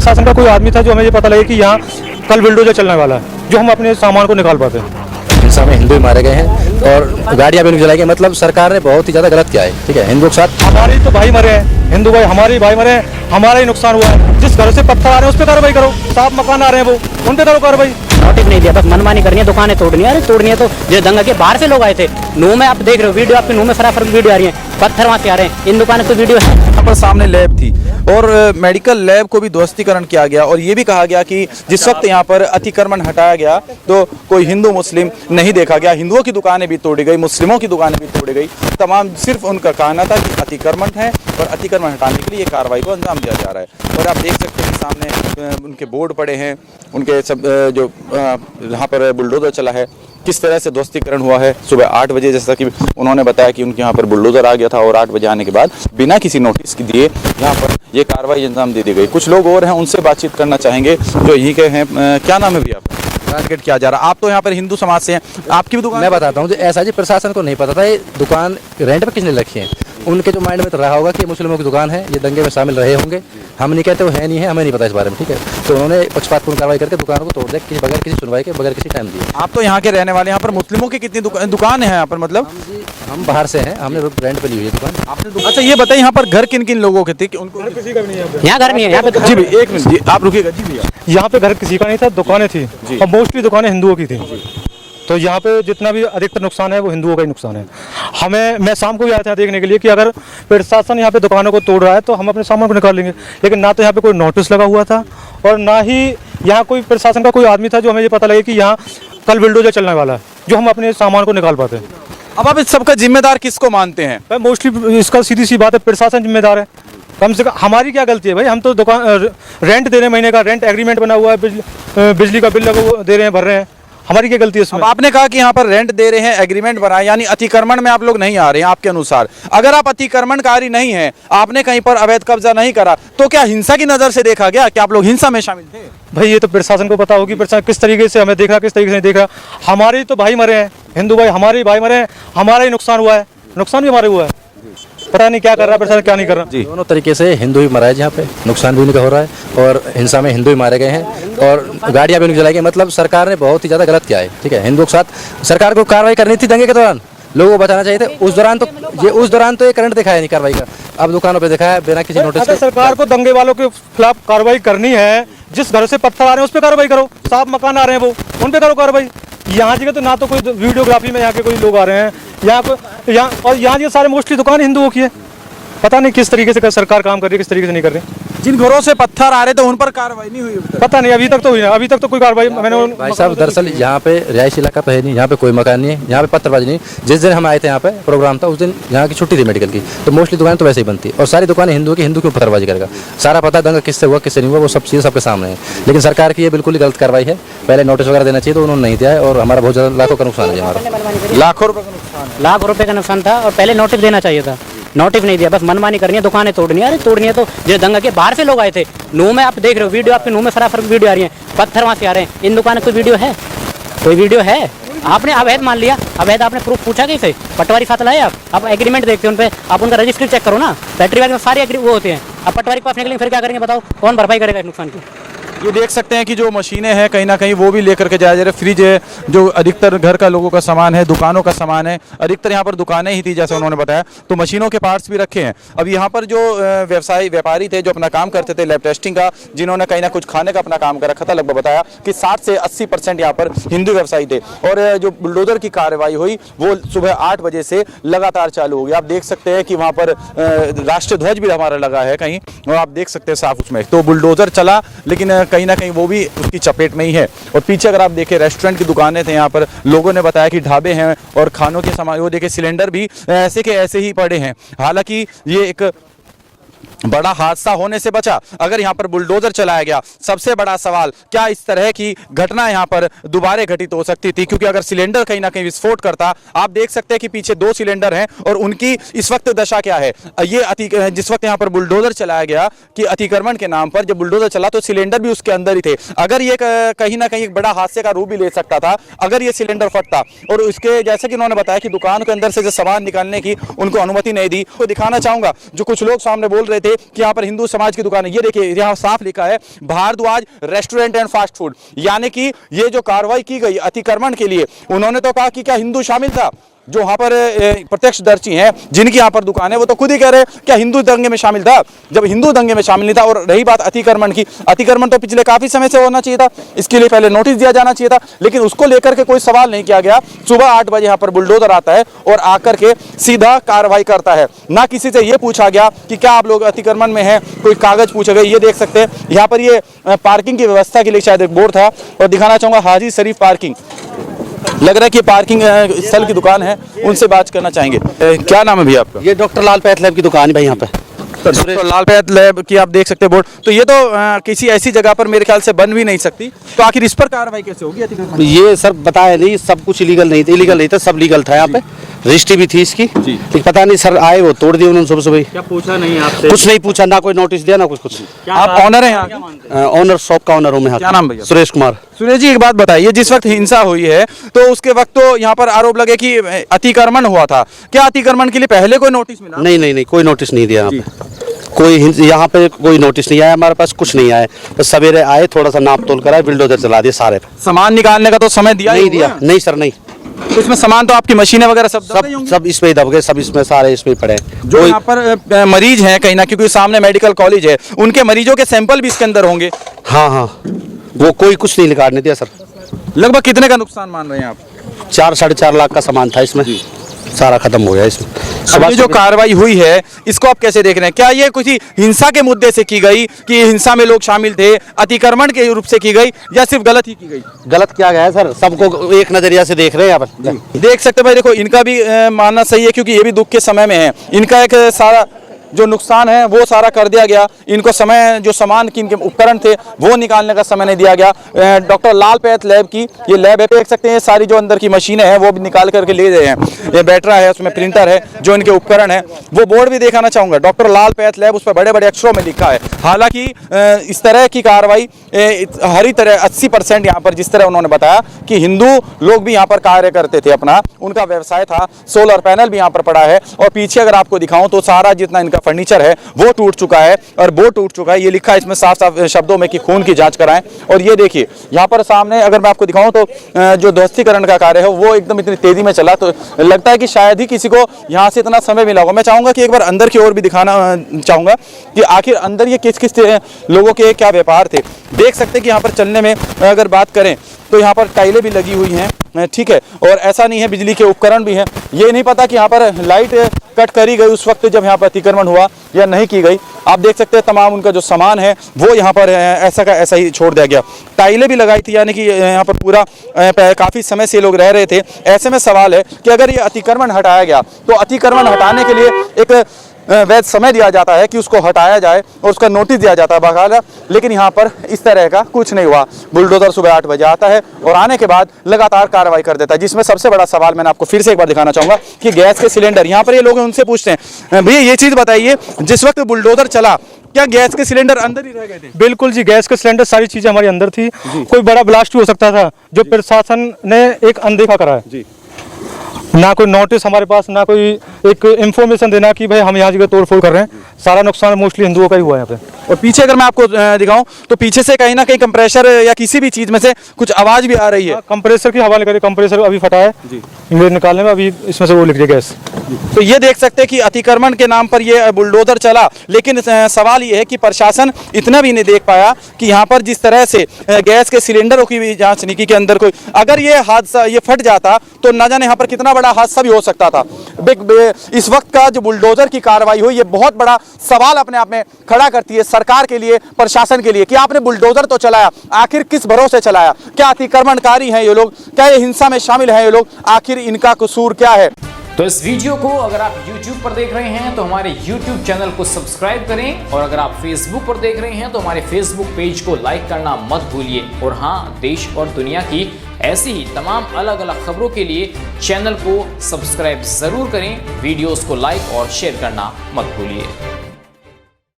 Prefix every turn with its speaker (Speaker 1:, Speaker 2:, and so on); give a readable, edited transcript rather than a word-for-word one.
Speaker 1: प्रशासन का कोई आदमी था जो हमें ये पता लगे कि यहाँ कल बुलडोजर चलने वाला है, जो हम अपने सामान को निकाल पाते हैं।
Speaker 2: हिंसा में हिंदू मारे गए हैं और गाड़ियां भी जलाई गई। मतलब सरकार ने बहुत ही ज्यादा गलत किया है। ठीक है, हिंदुओं के साथ
Speaker 1: हमारे तो भाई मरे हैं, हिंदू भाई हमारे भाई मरे हैं, हमारा ही नुकसान हुआ है। जिस घर से पत्थर आ रहे हैं उस पर कार्रवाई करो, साफ मकान आ रहे हैं वो उन पे करो कार्रवाई।
Speaker 3: नोटिस नहीं दिया, बस मनमानी करनी है, दुकानें तोड़नी है। अरे तोड़नी है तो जो दंगा के बाहर से लोग आए थे, नूह में आप देख रहे हो वीडियो, आपके नूह में सराफर वीडियो आ रही है, पत्थर वहां से आ रहे हैं। इन दुकानों की वीडियो है।
Speaker 4: यहाँ पर सामने लैब थी और मेडिकल लैब को भी ध्वस्तीकरण किया गया और ये भी कहा गया कि जिस वक्त यहाँ पर अतिक्रमण हटाया गया तो कोई हिंदू मुस्लिम नहीं देखा गया। हिंदुओं की दुकानें भी तोड़ी गई, मुस्लिमों की दुकानें भी तोड़ी गई। तमाम सिर्फ उनका कहना था कि अतिक्रमण है और अतिक्रमण हटाने के लिए ये कार्रवाई को अंजाम दिया जा रहा है। और आप देख सकते हैं कि सामने उनके बोर्ड पड़े हैं, उनके सब जो यहाँ पर बुलडोजर चला है किस तरह से ध्वस्तीकरण हुआ है। सुबह 8 बजे जैसा कि उन्होंने बताया कि उनके यहाँ पर बुलडोजर आ गया था और 8 बजे आने के बाद बिना किसी नोटिस के दिए यहाँ पर ये कार्रवाई अंजाम दे दी गई। कुछ लोग और हैं, उनसे बातचीत करना चाहेंगे जो यहीं के हैं। क्या नाम है भैया? टारगेट किया जा रहा है। आप तो यहाँ पर हिंदू समाज से हैं, आपकी भी दुकान?
Speaker 2: मैं बताता हूँ, ऐसा जी प्रशासन को नहीं पता था ये दुकान रेंट पे किसने रखी है। उनके जो माइंड में तो रहा होगा कि मुस्लिमों की दुकान है, ये दंगे में शामिल रहे होंगे। हम नहीं कहते वो है नहीं है, हमें नहीं पता इस बारे में। ठीक है, तो उन्होंने पक्षपातपूर्ण कार्रवाई करके दुकानों को तोड़ दिया किसी बगैर किसी सुनवाई के, बगैर किसी टाइम दिए।
Speaker 4: आप तो यहाँ के रहने वाले, यहाँ पर मुस्लिमों की कितनी दुकान है यहाँ पर? मतलब
Speaker 2: हम बाहर से हैं, हमने रेंट पे ली हुई है दुकान।
Speaker 4: आपने अच्छा ये बताइए यहाँ पर घर किन किन लोगों के थे कि उनको?
Speaker 1: किसी का भी नहीं है
Speaker 3: यहाँ घर नहीं है यहाँ पे।
Speaker 4: जी भैया एक मिनट जी, आप रुकिएगा जी भैया।
Speaker 1: यहाँ पे घर किसी का नहीं था, दुकानें थी और मोस्टली दुकानें हिंदुओं की थी। तो यहाँ पे जितना भी अधिकतर नुकसान है वो हिंदुओं का ही नुकसान है। मैं शाम को भी आया था देखने के लिए कि अगर प्रशासन यहाँ पे दुकानों को तोड़ रहा है तो हम अपने सामान को निकाल लेंगे, लेकिन ना तो यहाँ पे कोई नोटिस लगा हुआ था और ना ही यहाँ कोई प्रशासन का कोई आदमी था जो हमें ये पता लगे कि यहाँ कल बुलडोजर चलने वाला है, जो हम अपने सामान को निकाल पाते हैं।
Speaker 4: अब आप इस सबका जिम्मेदार किसको मानते हैं?
Speaker 1: भाई मोस्टली इसका सीधी सी बात है, प्रशासन जिम्मेदार है। कम से कम हमारी क्या गलती है भाई? हम तो दुकान रेंट दे रहे हैं, महीने का रेंट एग्रीमेंट बना हुआ है, बिजली का बिल लगा दे रहे हैं, भर रहे हैं। हमारी क्या गलती है इसमें?
Speaker 4: अब आपने कहा कि यहाँ पर रेंट दे रहे हैं, एग्रीमेंट बनाए, यानी अतिक्रमण में आप लोग नहीं आ रहे हैं। आपके अनुसार अगर आप अतिक्रमणकारी नहीं हैं, आपने कहीं पर अवैध कब्जा नहीं करा, तो क्या हिंसा की नजर से देखा गया कि आप लोग हिंसा में शामिल थे?
Speaker 1: भाई ये तो प्रशासन को पता होगी, प्रशासन किस तरीके से हमें देख रहा, किस तरीके से नहीं देख रहा। हमारे तो भाई मरे हैं, हिंदू भाई हमारे भाई मरे हैं, हमारा ही नुकसान हुआ है, नुकसान भी हमारे हुआ है। पता नहीं क्या कर रहा है प्रशासन, क्या नहीं कर रहा।
Speaker 2: जी दोनों तरीके से हिंदू ही मरा है, यहाँ पे नुकसान भी उनका हो रहा है और हिंसा में हिंदू ही मारे गए हैं और गाड़ियां भी उनकी जलाई गई। मतलब सरकार ने बहुत ही ज्यादा गलत किया है। ठीक है, हिंदुओं के साथ सरकार को कार्रवाई करनी थी दंगे के दौरान, लोगों को बताना चाहिए था। उस दौरान तो ये करंट दिखाया नहीं कार्रवाई का। अब दुकानों पे दिखाया बिना किसी नोटिस के।
Speaker 1: सरकार को दंगे वालों के खिलाफ कार्रवाई करनी है, जिस घर से पत्थर आ रहे हैं उस पर कार्रवाई करो, साफ मकान आ रहे हैं वो उन पे करो कार्रवाई। यहाँ जगह तो ना तो कोई वीडियोग्राफी में यहाँ के कोई लोग आ रहे हैं और यहाँ ये सारे मोस्टली दुकान हिंदुओं की है। पता नहीं किस तरीके से सरकार काम कर रही है, किस तरीके से नहीं कर रही।
Speaker 4: जिन घरों से पत्थर आ रहे थे उन पर कार्रवाई नहीं हुई?
Speaker 1: पता नहीं, अभी तक तो हुई ना, अभी तक तो कोई कार्रवाई मैंने।
Speaker 2: भाई साहब दरअसल यहाँ पे रिहायशी इलाका तो है नहीं, यहाँ पे कोई मकान नहीं है, यहाँ पे पत्थरबाजी नहीं। जिस दिन हम आए थे यहाँ पे प्रोग्राम था, उस दिन यहाँ की छुट्टी थी मेडिकल की, तो मोस्टली दुकान तो वैसे ही बनती है और सारी दुकानें हिंदू की। हिंदू क्यों पत्थरबाजी करेगा? सारा पता दंगा किससे हुआ किससे नहीं हुआ, वो सब चीज़ सबके सामने है। लेकिन सरकार की ये बिल्कुल ही गलत कार्रवाई है। पहले नोटिस वगैरह देना चाहिए तो उन्होंने नहीं दिया है और हमारा बहुत ज़्यादा लाखों का नुकसान है। हमारा
Speaker 4: लाखों रुपए का नुकसान है।
Speaker 3: लाख रुपए का नुकसान था और पहले नोटिस देना चाहिए था, नोटिस नहीं दिया, बस मनमानी करनी है, दुकानें तोड़नी है। अरे तोड़नी है तो जो दंगा के बाहर से लोग आए थे, नूह में आप देख रहे हो वीडियो, आपके नूह में सराफर वीडियो आ रही है, पत्थर वहां से आ रहे हैं। इन दुकानों की वीडियो है, कोई वीडियो है? आपने अवैध मान लिया, अवैध आपने प्रूफ पूछा कैसे? पटवारी साथ लाए आप एग्रीमेंट देखते हैं उन पे, आप उनका रजिस्ट्री चेक करो ना। बैटरी वाले में सारे वो होते हैं। अब पटवारी के पास निकलेंगे फिर क्या करेंगे बताओ? कौन भरपाई करेगा इस नुकसान की?
Speaker 4: ये देख सकते हैं कि जो मशीनें हैं कहीं ना कहीं वो भी लेकर के जाया जा रहा है। फ्रिज है, जो अधिकतर घर का लोगों का सामान है, दुकानों का सामान है, अधिकतर यहाँ पर दुकानें ही थी जैसे उन्होंने बताया, तो मशीनों के पार्ट्स भी रखे हैं। अब यहाँ पर जो व्यापारी थे जो अपना काम करते थे लैब टेस्टिंग का, जिन्होंने कहीं ना कुछ खाने का अपना काम कर रखा था, लगभग बताया कि 60 से 80% यहाँ पर हिंदू व्यवसायी थे। और जो बुलडोजर की कार्रवाई हुई वो सुबह 8 बजे से लगातार चालू हो गई। आप देख सकते हैं कि वहाँ पर राष्ट्रीय ध्वज भी हमारा लगा है कहीं, और आप देख सकते हैं साफ उसमें। तो बुलडोजर चला लेकिन कहीं ना कहीं वो भी उसकी चपेट में ही है। और पीछे अगर आप देखें रेस्टोरेंट की दुकानें थे, यहाँ पर लोगों ने बताया कि ढाबे हैं और खानों के सामान, वो देखे सिलेंडर भी ऐसे के ऐसे ही पड़े हैं। हालांकि ये एक बड़ा हादसा होने से बचा अगर यहाँ पर बुलडोजर चलाया गया। सबसे बड़ा सवाल, क्या इस तरह की घटना यहाँ पर दोबारा घटित हो सकती थी? क्योंकि अगर सिलेंडर कहीं ना कहीं विस्फोट करता, आप देख सकते हैं कि पीछे 2 सिलेंडर हैं और उनकी इस वक्त दशा क्या है। ये जिस वक्त यहाँ पर बुलडोजर चलाया गया कि अतिक्रमण के नाम पर, जब बुलडोजर चला तो सिलेंडर भी उसके अंदर ही थे। अगर ये कहीं ना कहीं एक बड़ा हादसे का रूप भी ले सकता था अगर ये सिलेंडर फटता। और उसके जैसे कि उन्होंने बताया कि दुकान के अंदर से जो सामान निकालने की उनको अनुमति नहीं दी। तो दिखाना चाहूंगा जो कुछ लोग सामने बोल रहे थे थे कि यहाँ पर हिंदू समाज की दुकान है। ये देखिए यहाँ साफ लिखा है Bharadwaj restaurant and fast food, यानी कि ये जो कार्रवाई की गई अतिक्रमण के लिए, उन्होंने तो कहा कि क्या हिंदू शामिल था? जो वहाँ पर प्रत्यक्षदर्शी हैं जिनकी यहाँ पर दुकान है वो तो खुद ही कह रहे हैं क्या हिंदू दंगे में शामिल था, जब हिंदू दंगे में शामिल नहीं था। और रही बात अतिक्रमण की, अतिक्रमण तो पिछले काफी समय से होना चाहिए था, इसके लिए पहले नोटिस दिया जाना चाहिए था, लेकिन उसको लेकर के कोई सवाल नहीं किया गया। सुबह 8 बजे यहाँ पर बुलडोजर आता है और आकर के सीधा कार्रवाई करता है, ना किसी से ये पूछा गया कि क्या आप लोग अतिक्रमण में हैं, कोई कागज पूछे गए। ये देख सकते हैं यहाँ पर ये पार्किंग की व्यवस्था के लिए शायद एक बोर्ड था, और दिखाना चाहूंगा हाजी शरीफ पार्किंग, लग रहा है कि पार्किंग स्थल की दुकान है, उनसे बात करना चाहेंगे। क्या नाम है भैया आपका?
Speaker 5: ये डॉक्टर लाल पैथ लैब की दुकान है भाई यहाँ पे।
Speaker 4: तो लाल पैथ लैब की आप देख सकते हैं बोर्ड, तो ये तो किसी ऐसी जगह पर मेरे ख्याल से बन भी नहीं सकती, तो आखिर इस पर कार्रवाई कैसे होगी अतिक्रमण?
Speaker 5: ये सर बताया नहीं, सब कुछ इलीगल नहीं था, सब लीगल था यहाँ पे, रजिस्ट्री भी थी इसकी। लेकिन पता नहीं सर आए वो तोड़ दिए उन्होंने सुबह सुबह।
Speaker 3: क्या पूछा नहीं आपसे?
Speaker 5: कुछ नहीं पूछा, ना कोई नोटिस दिया ना कुछ।
Speaker 4: आप ऑनर हैं यहाँ?
Speaker 5: ऑनर शॉप का ऑनर हूँ मैं।
Speaker 4: क्या नाम भैया?
Speaker 5: सुरेश कुमार।
Speaker 4: सुरेश जी एक बात बताइए, जिस वक्त हिंसा हुई है तो उसके वक्त तो यहाँ पर आरोप लगे कि अतिक्रमण हुआ था, क्या अतिक्रमण के लिए पहले कोई नोटिस मिला?
Speaker 5: नहीं कोई नोटिस नहीं दिया यहाँ पे, यहाँ पे कोई नोटिस नहीं आया हमारे पास, कुछ नहीं आया। बस सवेरे आए, थोड़ा सा नाप तोल करा, बुलडोजर चला दिया सारे पे।
Speaker 4: सामान निकालने का तो समय दिया
Speaker 5: नहीं दिया? नहीं सर नहीं।
Speaker 4: तो इसमें सामान तो आपकी मशीनें वगैरह
Speaker 5: सब इसमें ही दब गए, सब इसमें सारे इसमें पड़े।
Speaker 4: जो यहाँ पर मरीज हैं कहीं ना, क्योंकि सामने मेडिकल कॉलेज है, उनके मरीजों के सैंपल भी इसके अंदर होंगे।
Speaker 5: हाँ वो कोई कुछ नहीं निकालने दिया सर।
Speaker 4: लगभग कितने का नुकसान मान रहे हैं आप?
Speaker 5: 4-4.5 लाख का सामान था इसमें, सारा खत्म हो गया इसमें।
Speaker 4: अब ये जो कार्रवाई हुई है इसको आप कैसे देख रहे हैं? क्या ये कुछ हिंसा के मुद्दे से की गई कि हिंसा में लोग शामिल थे, अतिक्रमण के रूप से की गई, या सिर्फ गलत ही की गई?
Speaker 5: गलत किया गया है सर, सबको एक नजरिया से देख रहे हैं यहाँ पर।
Speaker 4: देख सकते भाई, देखो इनका भी मानना सही है, क्योंकि ये भी दुख के समय में है। इनका एक सारा जो नुकसान है वो सारा कर दिया गया, इनको समय जो सामान की इनके उपकरण थे वो निकालने का समय नहीं दिया गया। डॉक्टर लाल पैथ लैब की ये लैब है, देख सकते हैं सारी जो अंदर की मशीनें हैं वो भी निकाल करके ले गए हैं। ये बैटरा है, उसमें प्रिंटर है, जो इनके उपकरण है वो बोर्ड भी दिखाना चाहूँगा, डॉक्टर लाल पैथ लैब, उस पर बड़े बड़े अक्षरों में लिखा है। हालांकि इस तरह की कार्रवाई हरी तरह 80% यहाँ पर, जिस तरह उन्होंने बताया कि हिंदू लोग भी यहाँ पर कार्य करते थे, अपना उनका व्यवसाय था, सोलर पैनल भी यहाँ पर पड़ा है, और पीछे अगर आपको दिखाऊं तो सारा जितना इनका फर्नीचर है वो टूट चुका है और बोर्ड टूट चुका है। ये लिखा है इसमें साफ साफ शब्दों में कि खून की जांच कराएं। और ये देखिए यहाँ पर सामने अगर मैं आपको दिखाऊं तो जो ध्वस्तीकरण का कार्य है वो एकदम इतनी तेजी में चला, तो लगता है कि शायद ही किसी को यहाँ से इतना समय मिला होगा। मैं चाहूंगा कि एक बार अंदर की ओर भी दिखाना चाहूंगा कि आखिर अंदर ये किस किस लोगों के क्या व्यापार थे। देख सकते हैं कि यहाँ पर चलने में अगर बात करें तो यहाँ पर टाइलें भी लगी हुई हैं, ठीक है, और ऐसा नहीं है, बिजली के उपकरण भी हैं। ये नहीं पता कि यहाँ पर लाइट कट करी गई उस वक्त जब यहाँ पर अतिक्रमण हुआ या नहीं की गई। आप देख सकते हैं तमाम उनका जो सामान है वो यहाँ पर ऐसा का ऐसा ही छोड़ दिया गया। टाइलें भी लगाई थी, यानी कि यहाँ पर पूरा काफ़ी समय से लोग रह रहे थे। ऐसे में सवाल है कि अगर ये अतिक्रमण हटाया गया तो अतिक्रमण हटाने के लिए एक वैध समय दिया जाता है कि उसको हटाया जाए और उसका नोटिस दिया जाता है बाकायदा, लेकिन यहाँ पर इस तरह का कुछ नहीं हुआ। बुलडोजर सुबह 8 बजे आता है और आने के बाद लगातार कार्रवाई कर देता है, जिसमें सबसे बड़ा सवाल मैंने आपको फिर से एक बार दिखाना चाहूँगा कि गैस के सिलेंडर, यहाँ पर ये लोग उनसे पूछते हैं भैया ये चीज़ बताइए, जिस वक्त बुलडोजर चला क्या गैस के सिलेंडर अंदर ही रह गए थे?
Speaker 1: बिल्कुल जी, गैस के सिलेंडर सारी चीजें हमारे अंदर थी। कोई बड़ा ब्लास्ट भी हो सकता था जो प्रशासन ने एक अनदेखा करा है जी। ना कोई नोटिस हमारे पास, ना कोई एक इंफॉर्मेशन देना कि भाई हम यहाँ जगह तोड़ फोड़ कर रहे हैं। सारा नुकसान मोस्टली हिंदुओं का ही हुआ है यहाँ पे।
Speaker 4: और पीछे अगर मैं आपको दिखाऊं तो पीछे से कहीं ना कहीं कंप्रेसर या किसी भी चीज में से कुछ आवाज भी आ रही है।
Speaker 1: कंप्रेसर की हवा निकली, कंप्रेसर अभी फटा है जी, इंग्लिश निकालने में अभी इसमें से वो निकली गैस।
Speaker 4: तो ये देख सकते हैं कि अतिक्रमण के नाम पर ये बुलडोजर चला, लेकिन सवाल ये है कि प्रशासन इतना भी नहीं देख पाया कि यहाँ पर जिस तरह से गैस के सिलेंडरों की भी जांच नहीं की कि अंदर कोई, अगर ये हादसा ये फट जाता तो न जाने यहाँ पर कितना बड़ा हादसा भी हो सकता था। इस वक्त का जो बुलडोजर की कार्रवाई हुई ये बहुत बड़ा सवाल अपने आप में खड़ा करती है सरकार के लिए, प्रशासन के लिए, कि आपने बुलडोजर तो चलाया, आखिर किस भरोसे चलाया? क्या अतिक्रमणकारी हैं ये लोग? क्या ये हिंसा में शामिल हैं ये लोग? आखिर इनका कसूर क्या है?
Speaker 6: तो इस वीडियो को अगर आप YouTube पर देख रहे हैं तो हमारे YouTube चैनल को सब्सक्राइब करें, और अगर आप Facebook पर देख रहे हैं तो हमारे Facebook पेज को लाइक करना मत भूलिए। और हाँ, देश और दुनिया की ऐसी ही तमाम अलग अलग खबरों के लिए चैनल को सब्सक्राइब जरूर करें, वीडियोस को लाइक और शेयर करना मत भूलिए।